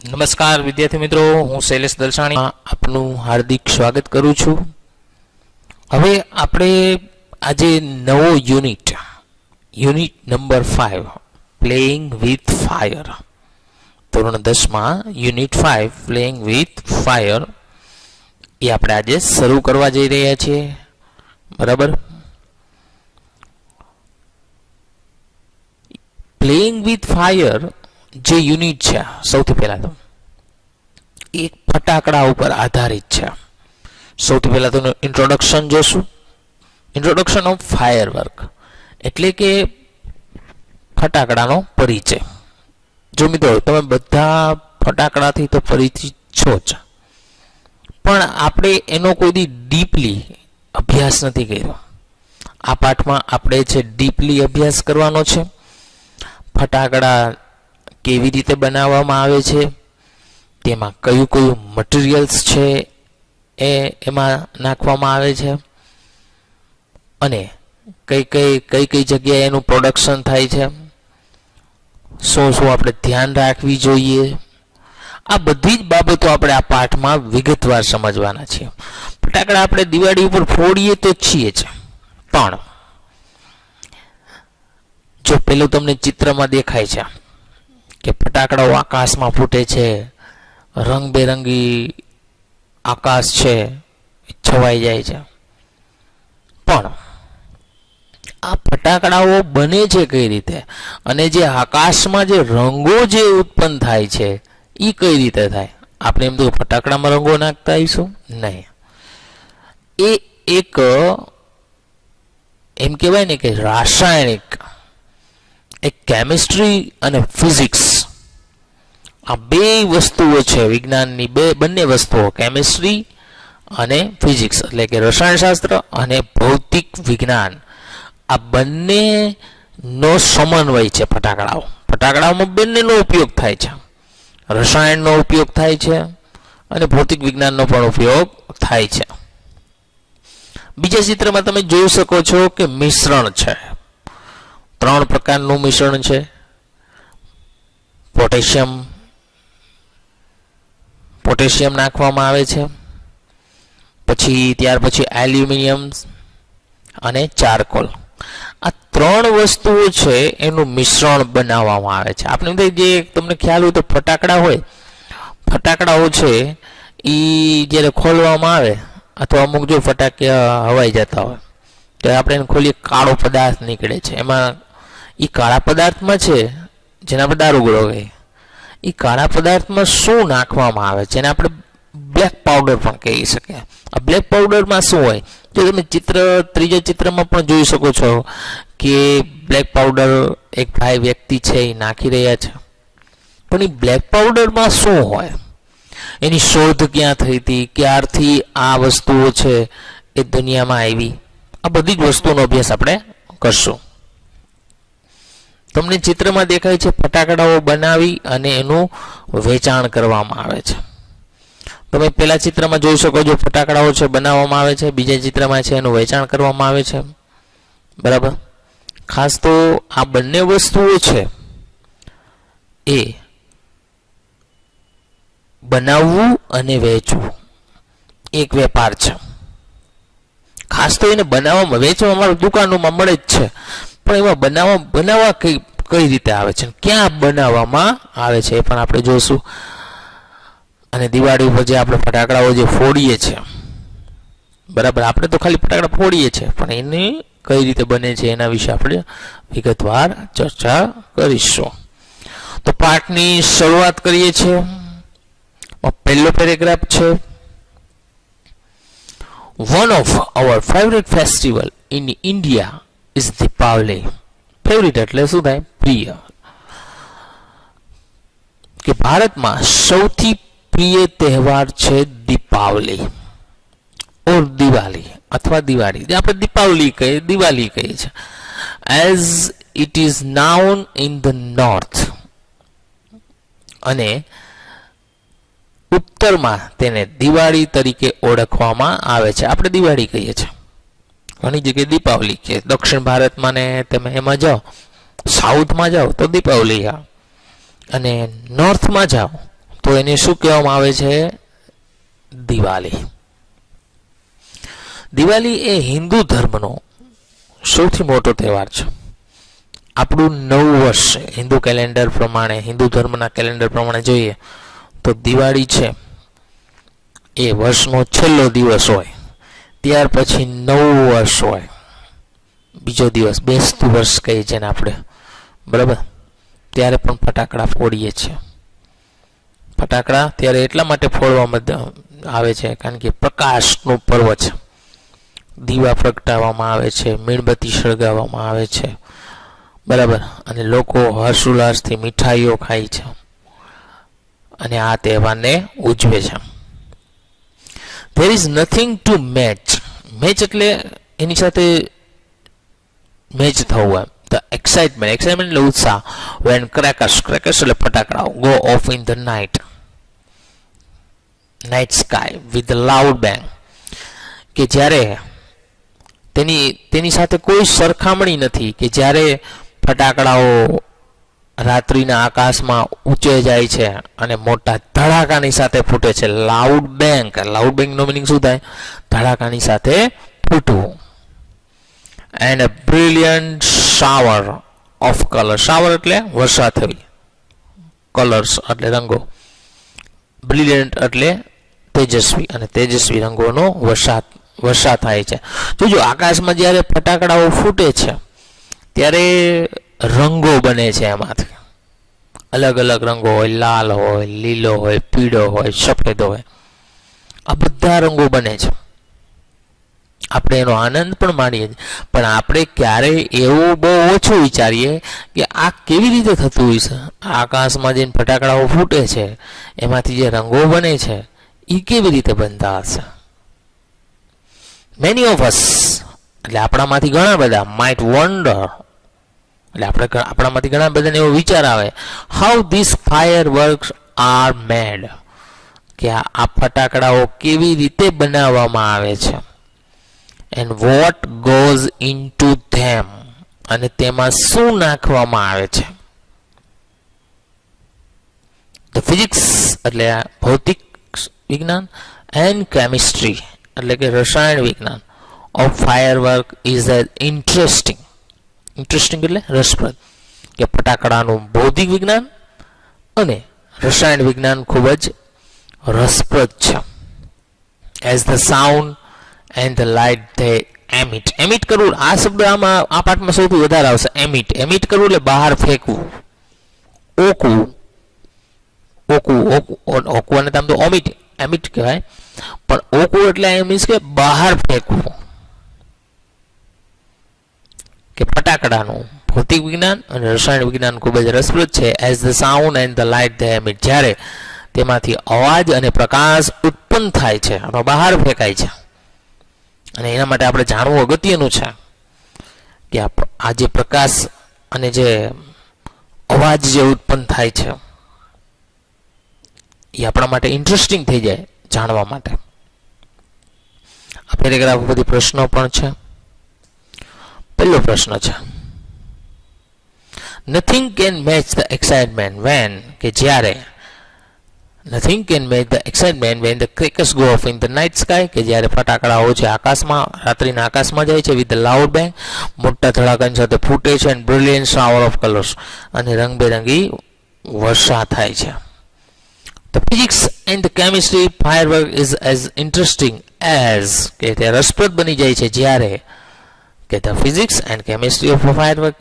નમસ્કાર વિદ્યાર્થી મિત્રો, હું શૈલેષ દલસાણી આપનું હાર્દિક સ્વાગત કરું છું. હવે આપણે આજે નવો unit number 5 playing with fire, ધોરણ 10માં યુનિટ 5 પ્લેઇંગ વિથ ફાયર એ આપણે આજે શરૂ કરવા જઈ રહ્યા છીએ. બરાબર, પ્લેઇંગ વિથ ફાયર જે યુનિટ છે, સૌથી પહેલા તો એક ફટાકડા ઉપર આધારિત છે. સૌથી પહેલા તો ઇન્ટ્રોડક્શન જોશું. ઇન્ટ્રોડક્શન ઓફ ફાયર વર્ક એટલે કે ફટાકડાનો પરિચય. જો મિત્રો, તમે બધા ફટાકડાથી તો પરિચિત છો જ, પણ આપણે એનો કોઈ દી ડીપલી અભ્યાસ નથી કર્યો. આ પાઠમાં આપણે છે ડીપલી અભ્યાસ કરવાનો છે. ફટાકડા કેવી રીતે બનાવવામાં આવે છે, તેમાં કયું કયું મટીરિયલ્સ છે એ એમાં નાખવામાં આવે છે, અને કઈ કઈ જગ્યાએ એનું પ્રોડક્શન થાય છે, શું આપણે ધ્યાન રાખવી જોઈએ, આ બધી જ બાબતો આપણે આ પાઠમાં વિગતવાર સમજવાના છીએ. ફટાકડા આપણે દિવાળી ઉપર ફોડીએ તો છીએ જ, પણ જો પેલું તમને ચિત્રમાં દેખાય છે કે ફટાકડાઓ આકાશમાં ફૂટે છે, રંગબેરંગી આકાશ છે, છવાઈ જાય છે, પણ આ ફટાકડાઓ બને છે કઈ રીતે, અને જે આકાશમાં જે રંગો જે ઉત્પન્ન થાય છે એ કઈ રીતે થાય? આપણે એમ તો ફટાકડામાં રંગો નાખતા આવીશું નહીં. એ એક એમ કહેવાય ને કે રાસાયણિક, એક કેમિસ્ટ્રી અને ફિઝિક્સ, આ બે વસ્તુઓ છે વિજ્ઞાનની, બંને વસ્તુઓ, કેમિસ્ટ્રી અને ફિઝિક્સ એટલે કે રસાયણશાસ્ત્ર અને ભૌતિક વિજ્ઞાન, આ બંનેનો સમન્વય છે ફટાકડાઓ. ફટાકડાઓમાં બંનેનો ઉપયોગ થાય છે, રસાયણનો ઉપયોગ થાય છે અને ભૌતિક વિજ્ઞાનનો પણ ઉપયોગ થાય છે. બીજા ચિત્રમાં તમે જોઈ શકો છો કે મિશ્રણ છે. 3 પ્રકારનું મિશ્રણ છે. પોટેશિયમ નાખવામાં આવે છે, ત્યાર પછી એલ્યુમિનિયમ અને ચારકોલ. આ 3 વસ્તુઓ છે એનું મિશ્રણ બનાવવામાં આવે છે. આપણે જે તમને ખ્યાલ હોય તો ફટાકડાઓ છે એ જ્યારે ખોલવામાં આવે, અથવા અમુક જો ફટાકડા હવાઈ જતા હોય તો આપણે એને ખોલીએ, કાળો પદાર્થ નીકળે છે. એમાં એ કાળા પદાર્થમાં છે, જેને આપણે દારૂગોળો કહીએ, એ કાળા પદાર્થમાં શું નાખવામાં આવે છે એને આપણે બ્લેક પાવડર પણ કહી શકીએ. આ બ્લેક પાવડરમાં શું હોય, જો તમે ત્રીજા ચિત્રમાં પણ જોઈ શકો છો કે બ્લેક પાવડર એક વ્યક્તિ છે એ નાખી રહ્યા છે. પણ એ બ્લેક પાવડરમાં શું હોય, એની શોધ ક્યાં થઈ હતી, ક્યારથી આ વસ્તુઓ છે એ દુનિયામાં આવી, આ બધી જ વસ્તુઓનો અભ્યાસ આપણે કરશું. તમને ચિત્રમાં દેખાય છે ફટાકડાઓ બનાવી અને એનું વેચાણ કરવામાં આવે છે. તમે પહેલા ચિત્રમાં જોઈ શકો છો ફટાકડાઓ છે બનાવવામાં આવે છે, બીજા ચિત્રમાં છે એનું વેચાણ કરવામાં આવે છે. બરાબર, ખાસ તો આ બંને વસ્તુઓ છે એ બનાવવું અને વેચવું એક વેપાર છે. ખાસ તો એને બનાવવામાં, વેચવામાં અમારા દુકાનોમાં મળે જ છે, પણ એમાં બનાવવા કઈ રીતે આવે છે, ક્યાં બનાવવામાં આવે છે એ પણ આપણે જોઈશું. અને દિવાળી ઉપર જે આપણે ફટાકડાઓ જે ફોડીએ છીએ, બરાબર, આપણે તો ખાલી ફટાકડા ફોડીએ છીએ, પણ એને કઈ રીતે બને છે એના વિશે આપણે વિગતવાર ચર્ચા કરીશું. તો પાઠની શરૂઆત કરીએ છીએ. પહેલો પેરેગ્રાફ છે, one of our favorite festival in India is Deepavali. Favourite એટલે શું થાય? પ્રિય. કે ભારતમાં સૌથી પ્રિય તહેવાર છે દીપાવલી ઓર દિવાળી અથવા દિવાળી, જે આપણે દિપાવલી કહીએ, દિવાળી કહીએ છીએ. As it is known in the north, અને ઉત્તરમાં તેને દિવાળી તરીકે ઓળખવામાં આવે છે. આપણે દિવાળી કહીએ છીએ, ઘણી જગ્યાએ દીપાવલી કે દક્ષિણ ભારતમાં ને તમે એમાં જાઓ, સાઉથમાં જાઓ તો દીપાવલી, અને નોર્થમાં જાઓ તો તો એને શું કહેવામાં આવે છે? દિવાળી. દિવાળી એ હિન્દુ ધર્મનો સૌથી મોટો તહેવાર છે. આપણું નવું વર્ષ હિન્દુ કેલેન્ડર પ્રમાણે, હિન્દુ ધર્મના કેલેન્ડર પ્રમાણે જોઈએ તો દિવાળી છે એ વર્ષનો છેલ્લો દિવસ હોય. ત્યાર પછી નવું વર્ષ હોય, બીજો દિવસ બેસતું વર્ષ કહીએ જેને આપણે, બરાબર. ત્યારે પણ ફટાકડા ફોડીએ છીએ. ફટાકડા ત્યારે એટલા માટે ફોડવામાં આવે છે કારણ કે પ્રકાશનું પર્વ છે. દીવા પ્રગટાવવામાં આવે છે, મીણબત્તી સળગાવવામાં આવે છે, બરાબર. અને લોકો હર્ષોલ્લાસથી મીઠાઈઓ ખાય છે અને આ તહેવારને ઉજવે છે. There is nothing to match. Match એટલે એની સાથે મેચ થવું. ધ એક્સાઇટમેન્ટ એટલે ઉત્સાહ. વેન ક્રેકર્સ એટલે ફટાકડાઓ go off in the night sky with loud bang, કે જ્યારે તેની સાથે કોઈ સરખામણી નથી, કે જ્યારે ફટાકડાઓ રાત્રિના આકાશમાં ઊંચે જાય છે અને મોટા ધડાકાની સાથે ફૂટે છે. લાઉડ બેંગનો મિનિંગ શું થાય? ધડાકાની સાથે ફૂટવું. And a brilliant shower of colour. Shower એટલે વર્ષા થવી, કલર્સ એટલે રંગો, બ્રિલિયન્ટ એટલે તેજસ્વી, અને તેજસ્વી રંગોનો વર્ષા થાય છે. જોજો આકાશમાં જ્યારે ફટાકડાઓ ફૂટે છે ત્યારે રંગો બને છે. એમાંથી અલગ અલગ રંગો હોય, લાલ હોય, લીલો હોય, પીળો હોય, સફેદ હોય. આ બધા રંગો બને છે. આપણે એનો આનંદ પણ માણીએ છીએ, પણ આપણે ક્યારેય એવું બહુ ઓછું વિચારીએ કે આ કેવી રીતે થતું હોય છે. આકાશમાં જે ફટાકડાઓ ફૂટે છે એમાંથી જે રંગો બને છે એ કેવી રીતે બનતા હશે. મેની ઓફ અસ એટલે આપણામાંથી ઘણા બધા માઇટ વન્ડર એટલે આપણામાંથી ઘણા બધાને એવો વિચાર આવે, how this fire works are made, કે આ ફટાકડાઓ કેવી રીતે બનાવવામાં આવે છે. એન્ડ વોટ ગોઝ ઇનટુ ધેમ, અને તેમાં શું નાખવામાં આવે છે. ધ ફિઝિક્સ એટલે ભૌતિક વિજ્ઞાન, એન્ડ કેમિસ્ટ્રી એટલે કે રસાયણ વિજ્ઞાન ઓફ ફાયરવર્ક ઇઝ ઇન્ટરેસ્ટિંગ એટલે રસપ્રદ, કે ફટાકડાનું ભૌતિક વિજ્ઞાન અને રસાયણ વિજ્ઞાન ખૂબ જ રસપ્રદ છે. As the sound and the light they emit કરવું. આ શબ્દ આમાં આ પાઠમાં સૌથી વધારે આવશે. એમિટ કરવું એટલે બહાર ફેંકવું. ઓકવાને આમ તો એમિટ કહેવાય, પણ ઓકવું એટલે એમ મીન્સ કે બહાર ફેંકવું. કે ફટાકડાનું ભૌતિક વિજ્ઞાન અને રસાયણ વિજ્ઞાન ખૂબ જ રસપ્રદ છે. As the sound and the light they emit, જ્યારે તેમાંથી અવાજ અને પ્રકાશ ઉત્પન્ન થાય છે અને બહાર ફેંકાય છે. અને એના માટે આપણે જાણવું અગત્યનું છે કે આ જે પ્રકાશ અને જે અવાજ જે ઉત્પન્ન થાય છે એ આપણા માટે ઇન્ટરેસ્ટિંગ થઈ જાય જાણવા માટે. આ પેરેગ્રાફ બધી પ્રશ્નો પણ છે. પહેલો પ્રશ્ન છે, nothing can match the excitement when, કે જ્યારે nothing can match the excitement when the crackers go off in the night sky, કે જ્યારે ફટાકડાઓ છે આકાશમાં રાત્રિના આકાશમાં જાય છે. વિથ ધ લાઉડ બેંગ મોટા ધડાકાની સાથે ફૂટે છે. And brilliant shower of colours અને રંગબેરંગી વર્ષા થાય છે. The physics and the chemistry firework is as interesting as, કે તે રસપ્રદ બની જાય છે જ્યારે, કે the physics and chemistry of a firework